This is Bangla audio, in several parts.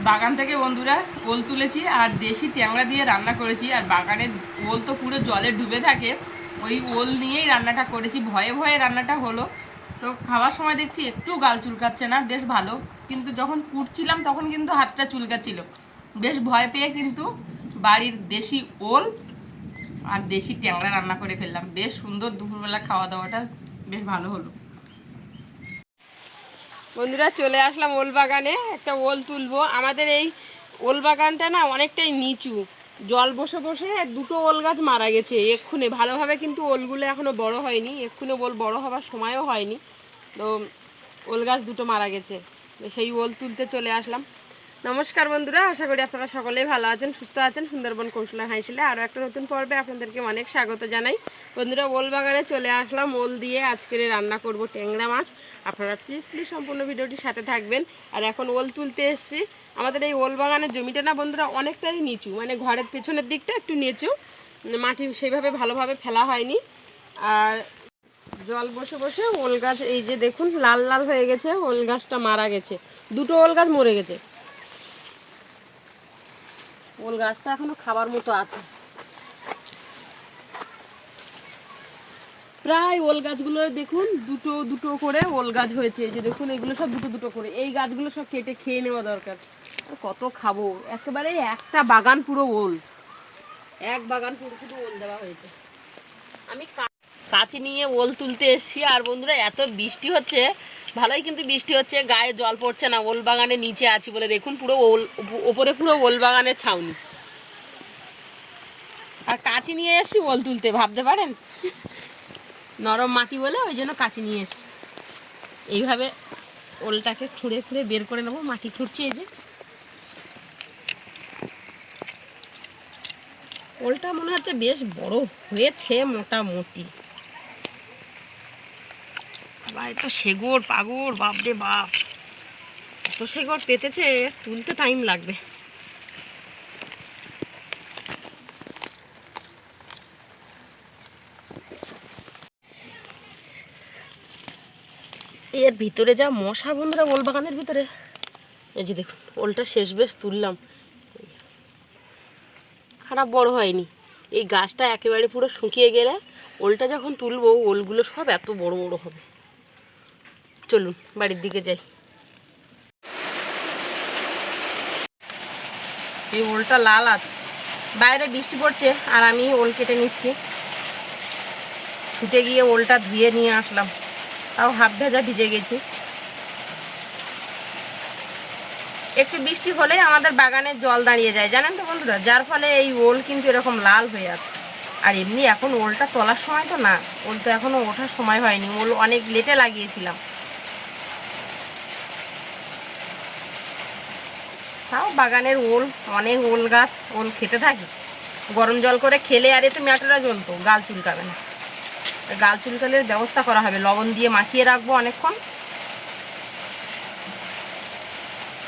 বাগান থেকে বন্ধুরা ওল তুলেছি আর দেশি ট্যাংরা দিয়ে রান্না করেছি। আর বাগানের ওল তো পুরো জলে ডুবে থাকে, ওই ওল নিয়েই রান্নাটা করেছি। ভয়ে ভয়ে রান্নাটা হলো, তো খাওয়ার সময় দেখছি একটু গাল চুলকাচ্ছে না, বেশ ভালো। কিন্তু যখন কুটছিলাম তখন কিন্তু হাতটা চুলকাচ্ছিল, বেশ ভয় পেয়ে কিন্তু বাড়ির দেশি ওল আর দেশি ট্যাংরা রান্না করে ফেললাম। বেশ সুন্দর, দুপুরবেলা খাওয়া দাওয়াটা বেশ ভালো হলো। বন্ধুরা চলে আসলাম ওল বাগানে, একটা ওল তুলবো। আমাদের এই ওল বাগানটা না অনেকটাই নিচু, জল বসে বসে দুটো ওল গাছ মারা গেছে এক্ষুনি। ভালোভাবে কিন্তু ওলগুলো এখনো বড় হয়নি, এক্ষুনি ওল বড় হবার সময়ও হয়নি, তো ওল গাছ দুটো মারা গেছে, সেই ওল তুলতে চলে আসলাম। নমস্কার বন্ধুরা, আশা করি আপনারা সকলেই ভালো আছেন, সুস্থ আছেন। সুন্দরবন কৌশলা হাইশিলে আরও একটা নতুন পর্বে আপনাদেরকে অনেক স্বাগত জানাই। বন্ধুরা ওল বাগানে চলে আসলাম, ওল দিয়ে আজকের রান্না করব ট্যাংরা মাছ। আপনারা প্লিজ সম্পূর্ণ ভিডিওটির সাথে থাকবেন। আর এখন ওল তুলতে এসেছি। আমাদের এই ওল বাগানের জমিটা না বন্ধুরা অনেকটাই নিচু, মানে ঘরের পেছনের দিকটা একটু নিচু, মাটি সেইভাবে ভালোভাবে ফেলা হয়নি। আর জল বসে বসে ওল গাছ এই যে দেখুন লাল লাল হয়ে গেছে, ওল গাছটা মারা গেছে, দুটো ওল গাছ মরে গেছে। ওল গাছটা এখনো খাবার মতো আছে। প্রায় ওল গাছগুলো দেখুন দুটো দুটো করে ওল গাছ হয়েছে, এই যে দেখুন এগুলো সব দুটো দুটো করে। এই গাছগুলো সব কেটে খেয়ে নেওয়া দরকার, আর কত খাবো। একেবারে একটা বাগান পুরো ওল, এক বাগান পুরো শুধু ওল দেওয়া হয়েছে। আমি কাঁচি নিয়ে ওল তুলতে এসেছি। আর বন্ধুরা এত বৃষ্টি হচ্ছে, ভালোই কিন্তু বৃষ্টি হচ্ছে, গায়ে জল পড়ছে না। ওল বাগানের নিচে আছি বলে দেখুন পুরো ওল, ওপরে পুরো ওল বাগানের ছাউনি। আর কাঁচি নিয়ে এসেছি ওল তুলতে, ভাবতে পারেন, নরম মাটি বলে ওই জন্য কাঁচি নিয়ে এসেছি। এইভাবে ওলটাকে খুঁড়ে খুঁড়ে বের করে নেবো, মাটি খুঁড়ছি। এই যে ওলটা মনে হচ্ছে বেশ বড় হয়েছে মোটামুটি। আবার তো শেগড় পাগড়, বাপরে বাপ, এত শেগড় পেতেছে, তুলতে টাইম লাগবে। এর ভিতরে যা মশা বন্ধুরা, ওল বাগানের ভিতরে। এই যে দেখুন ওলটা শেষ বেশ তুললাম, খারাপ বড় হয়নি। এই গাছটা একেবারে পুরো শুকিয়ে গেলে ওলটা যখন তুলবো ওলগুলো সব এত বড় বড় হবে। চলুন বাড়ির দিকে যাই। এই ওলটা লাল আছে, বাইরে বৃষ্টি পড়ছে আর আমি ওল কেটে নিচ্ছি। ছুটে গিয়ে ওলটা ধুয়ে নিয়ে আসলাম, তাও হাফ ভেজা ভিজে গেছি। একটু বৃষ্টি হলেই আমাদের বাগানে জল দাঁড়িয়ে যায় জানেন তো বন্ধুরা, যার ফলে এই ওল কিন্তু এরকম লাল হয়ে আছে। আর এমনি এখন ওলটা তোলার সময় তো না, ওল তো এখনো ওঠার সময় হয়নি, ওল অনেক লেটে লাগিয়েছিলাম। তাও বাগানের ওল, অনেক ওল গাছ, ওল খেতে থাকি। গরম জল করে খেলে আর এতে ম্যাটোরা জ্বলতো, গাল চুলকাবে না। গাল চুলকালের ব্যবস্থা করা হবে, লবণ দিয়ে মাখিয়ে রাখবো অনেকক্ষণ।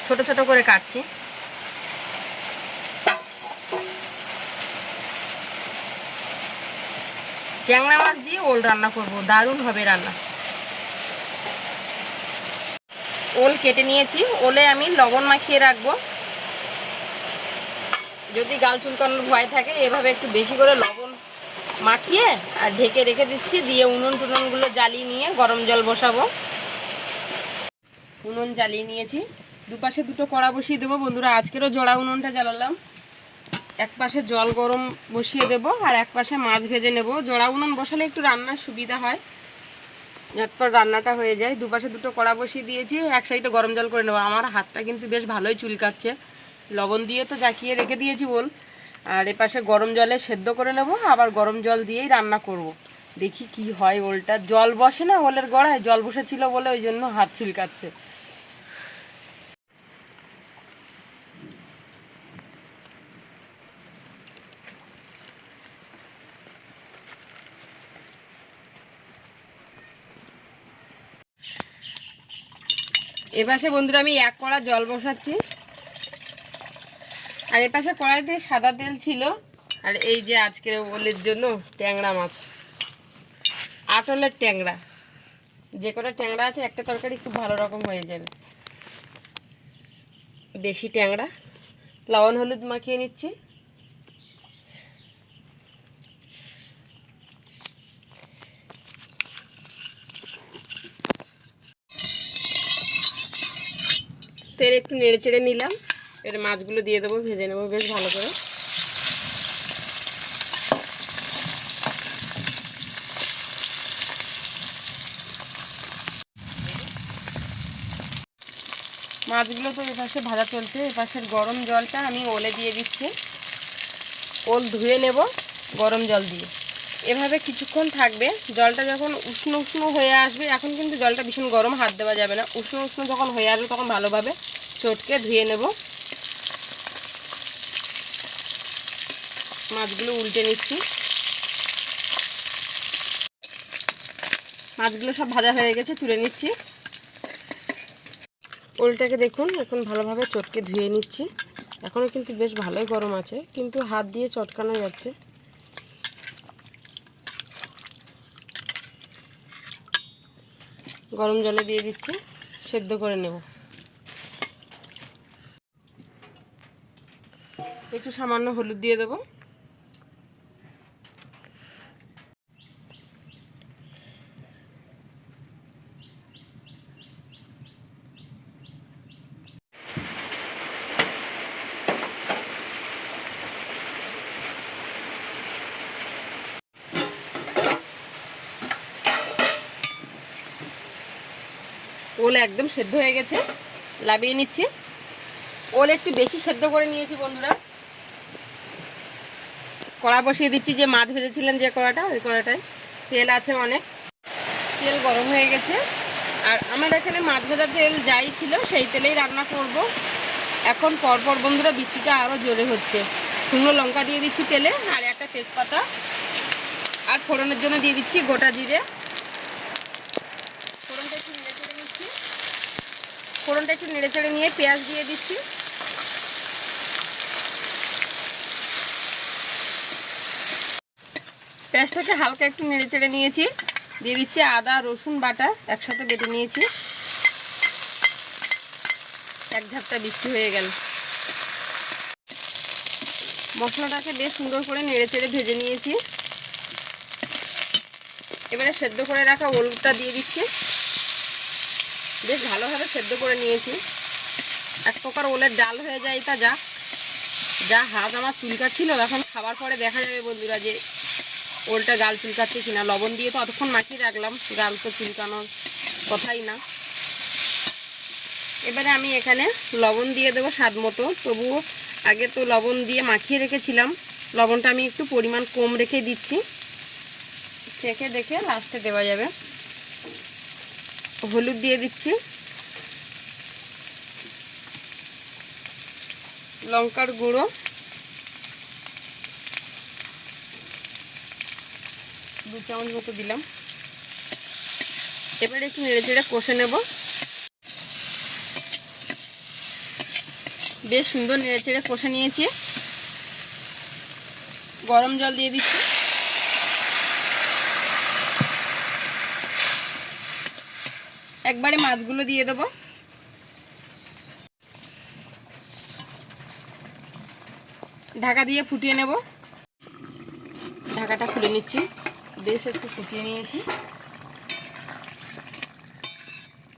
ছোট ছোট করে কাটছি। ট্যাংরা মাছ দিয়ে ওল রান্না করব, দারুণ হবে রান্না। ওল কেটে নিয়েছি, ওলে আমি লবণ মাখিয়ে রাখবো। যদি গাল চুলকানোর ভয় থাকে এভাবে একটু বেশি করে লবণ মাখিয়ে আর ঢেকে রেখে দিচ্ছি। দিয়ে উনুন টুনুনগুলো জ্বালিয়ে নিয়ে গরম জল বসাবো। উনুন জ্বালিয়ে নিয়েছি, দুপাশে দুটো কড়া বসিয়ে দেবো বন্ধুরা। আজকেরও জোড়া উনুনটা জ্বালালাম। এক পাশে জল গরম বসিয়ে দেব আর এক পাশে মাছ ভেজে নেব। জোড়া উনুন বসালে একটু রান্নার সুবিধা হয়, ঝটপট রান্নাটা হয়ে যায়। দুপাশে দুটো কড়া বসিয়ে দিয়েছি, এক সাইডে গরম জল করে নেবো। আমার হাতটা কিন্তু বেশ ভালোই চুলকাচ্ছে, লবণ দিয়ে তো জাকিয়ে রেখে দিয়েছি ওল। আর এপাশে গরম জলে সেদ্ধ করে নেব, আবার গরম জল দিয়েই রান্না করব। দেখি কি হয়। ওলটা জল বসে না, ওলের গড়ায় জল বসেছিল বলে ওই জন্য হাত চুলকাচ্ছে। এপাশে বন্ধুরা আমি এক কড়া জল বসাচ্ছি, আর এপাশে কড়াইতে সাদা তেল ছিল। আর এই যে আজকের ওলের জন্য ট্যাংরা মাছ, আটলের ট্যাংরা। যে কটা ট্যাংরা আছে একটা তরকারি খুব ভালো রকম হয়ে যাবে। দেশি ট্যাংরা, লবণ হলুদ মাখিয়ে নিচ্ছি। তেল একটু নেড়ে চেড়ে নিলাম, এর মাছগুলো দিয়ে দেবো, ভেজে নেবো বেশ ভালো করে। মাছগুলো তো এপাশে ভাজা চলছে, এপাশের গরম জলটা আমি ওলে দিয়ে দিচ্ছি। ওল ধুয়ে নেব গরম জল দিয়ে, এভাবে কিছুক্ষণ থাকবে। জলটা যখন উষ্ণ উষ্ণ হয়ে আসবে, এখন কিন্তু জলটা ভীষণ গরম, হাত দেওয়া যাবে না। উষ্ণ উষ্ণ যখন হয়ে আসবে তখন ভালোভাবে চটকে ধুয়ে নেব। মাছগুলো উল্টে নিচ্ছি। মাছগুলো সব ভাজা হয়ে গেছে, তুলে নিচ্ছি। ওলটাকে দেখুন এখন ভালোভাবে চটকে ধুয়ে নিচ্ছি। এখনও কিন্তু বেশ ভালোই গরম আছে, কিন্তু হাত দিয়ে চটকানো যাচ্ছে। গরম জলে দিয়ে দিচ্ছি, সেদ্ধ করে নেব। একটু সামান্য হলুদ দিয়ে দেবো। ওল একদম সেদ্ধ হয়ে গেছে, লাবিয়ে নিচ্ছি। ওল একটু বেশি সেদ্ধ করে নিয়েছি বন্ধুরা। কড়া বসিয়ে দিচ্ছি, যে মাছ ভেজেছিলাম যে কড়াটা, ওই কড়াটায় তেল আছে অনেক। তেল গরম হয়ে গেছে, আর আমার এখানে মাছ ভাজার তেল যাই ছিল সেই তেলেই রান্না করব। এখন পরপর বন্ধুরা বৃষ্টিটা আরও জোরে হচ্ছে। শুকনো লঙ্কা দিয়ে দিচ্ছি তেলে, আর একটা তেজপাতা, আর ফোড়নের জন্য দিয়ে দিচ্ছি গোটা জিরে। ফোড়নটা একটু নেড়ে চেড়ে নিচ্ছি। ফোড়নটা একটু নেড়ে চেড়ে নিয়ে পেঁয়াজ দিয়ে দিচ্ছি। পেঁয়াজটাকে হালকা একটু নেড়ে চেড়ে নিয়েছি। দিয়ে দিচ্ছি আদা রসুন বাটা, একসাথে বেটে নিয়েছি। এক ঝাপটা বৃষ্টি হয়ে গেল। মশলাটাকে বেশ সুন্দর করে নেড়ে চেড়ে ভেজে নিয়েছি। এবারে সেদ্ধ করে রাখা ওলটা দিয়ে দিচ্ছি। বেশ ভালোভাবে সেদ্ধ করে নিয়েছি। এক প্রকার ওলের ডাল হয়ে যায় এটা। যা হাত আমার চুলকাচ্ছিল, এখন খাবার পরে দেখা যাবে বন্ধুরা যে ওলটা গাল চুলকাচ্ছে কিনা। লবণ দিয়ে তো অতক্ষণ মাখিয়ে রাখলাম, গাল তো চুলকানোর কথাই না। এবারে আমি এখানে লবণ দিয়ে দেবো স্বাদ মতো। তবুও আগে তো লবণ দিয়ে মাখিয়ে রেখেছিলাম, লবণটা আমি একটু পরিমাণ কম রেখে দিচ্ছি। চেখে দেখে লাস্টে দেওয়া যাবে। হলুদ দিয়ে দিচ্ছি, লঙ্কার গুঁড়ো, 2 চামচ মতো দিলাম। এবারে একটু নেড়ে চেড়ে কষে নেব। বেশ সুন্দর নেড়ে চেড়ে কষে নিয়েছি। গরম জল দিয়ে দিচ্ছি। একবারে মাছগুলো দিয়ে দেবো। ঢাকা দিয়ে ফুটিয়ে নেব। ঢাকাটা খুলে নিচ্ছি। বেশ একটু ফুটিয়ে নিয়েছি।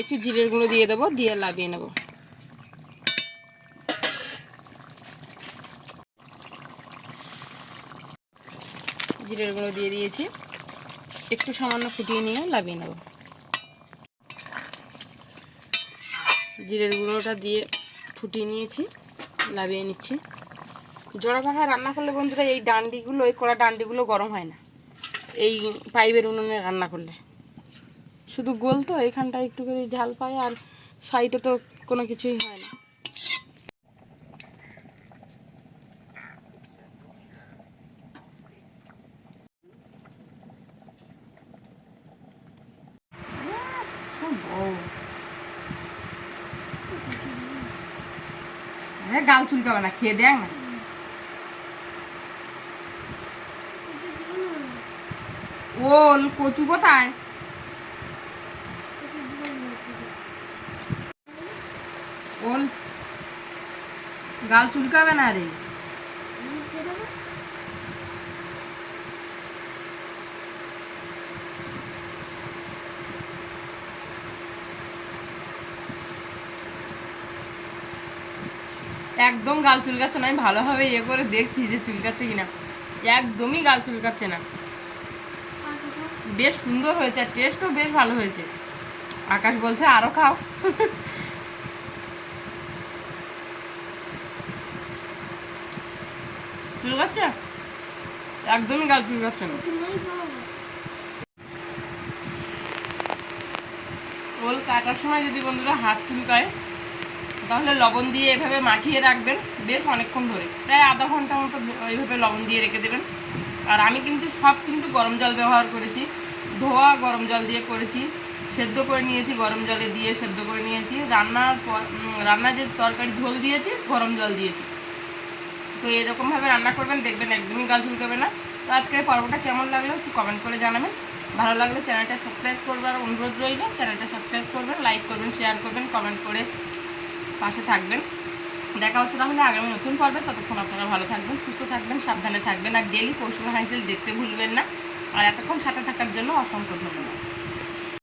একটু জিরের গুঁড়ো দিয়ে দেবো, দিয়ে লাবিয়ে নেব। জিরের গুঁড়ো দিয়ে দিয়েছি। একটু সামান্য ফুটিয়ে নিয়ে লাবিয়ে নেব। জিরের গুঁড়োটা দিয়ে ফুটিয়ে নিয়েছি, লাবিয়ে নিচ্ছি। জোড়া ভাঙা রান্না করলে বন্ধুরা এই ডান্ডিগুলো, এই কড়া ডান্ডিগুলো গরম হয় না। এই পাইপের উনুনে রান্না করলে শুধু গোল তো, এইখানটায় একটু করে ঝাল পায়, আর সাইডে তো কোনো কিছুই হয় না। গাল চুলকাবে না, খেয়ে দেখ না। ওল কচু কোথায়? ওল গাল চুলকাবে না রে। একদম গাল চুলকাচ্ছে না, আমি ভালোভাবে ইয়ে করে দেখছি যে চুলকাচ্ছে কিনা, একদমই গাল চুলকাচ্ছে না। বেশ সুন্দর হয়েছে আর টেস্টও বেশ ভালো হয়েছে। আকাশ বলছে আরো খাও। চুলকাচ্ছে? একদমই গাল চুলকাচ্ছে না। ওল কাটার সময় যদি বন্ধুরা হাত চুলকায় তাহলে লবণ দিয়ে এভাবে মাখিয়ে রাখবেন বেশ অনেকক্ষণ ধরে, প্রায় আধা ঘন্টা মতো ওইভাবে লবণ দিয়ে রেখে দেবেন। আর আমি কিন্তু সব কিন্তু গরম জল ব্যবহার করেছি, ধোয়া গরম জল দিয়ে করেছি, সেদ্ধ করে নিয়েছি, গরম জলে দিয়ে সেদ্ধ করে নিয়েছি, রান্নার যে তরকারি ঝোল দিয়েছি গরম জল দিয়েছি। তো এরকমভাবে রান্না করবেন, দেখবেন একদমই গাল চুলকাবে না। তো আজকের পর্বটা কেমন লাগলো একটু কমেন্ট করে জানাবেন। ভালো লাগলে চ্যানেলটা সাবস্ক্রাইব করবার অনুরোধ রইল, চ্যানেলটা সাবস্ক্রাইব করবেন, লাইক করবেন, শেয়ার করবেন, কমেন্ট করে পাশে থাকবেন। দেখা হচ্ছে তাহলে আগামী নতুন পর্বে। ততক্ষণ আপনারা ভালো থাকবেন, সুস্থ থাকবেন, সাবধানে থাকবেন, আর ডেইলি কৌশল হাইসেল দেখতে ভুলবেন না। আর এতক্ষণ সাথে থাকার জন্য অসংখ্য ধন্যবাদ।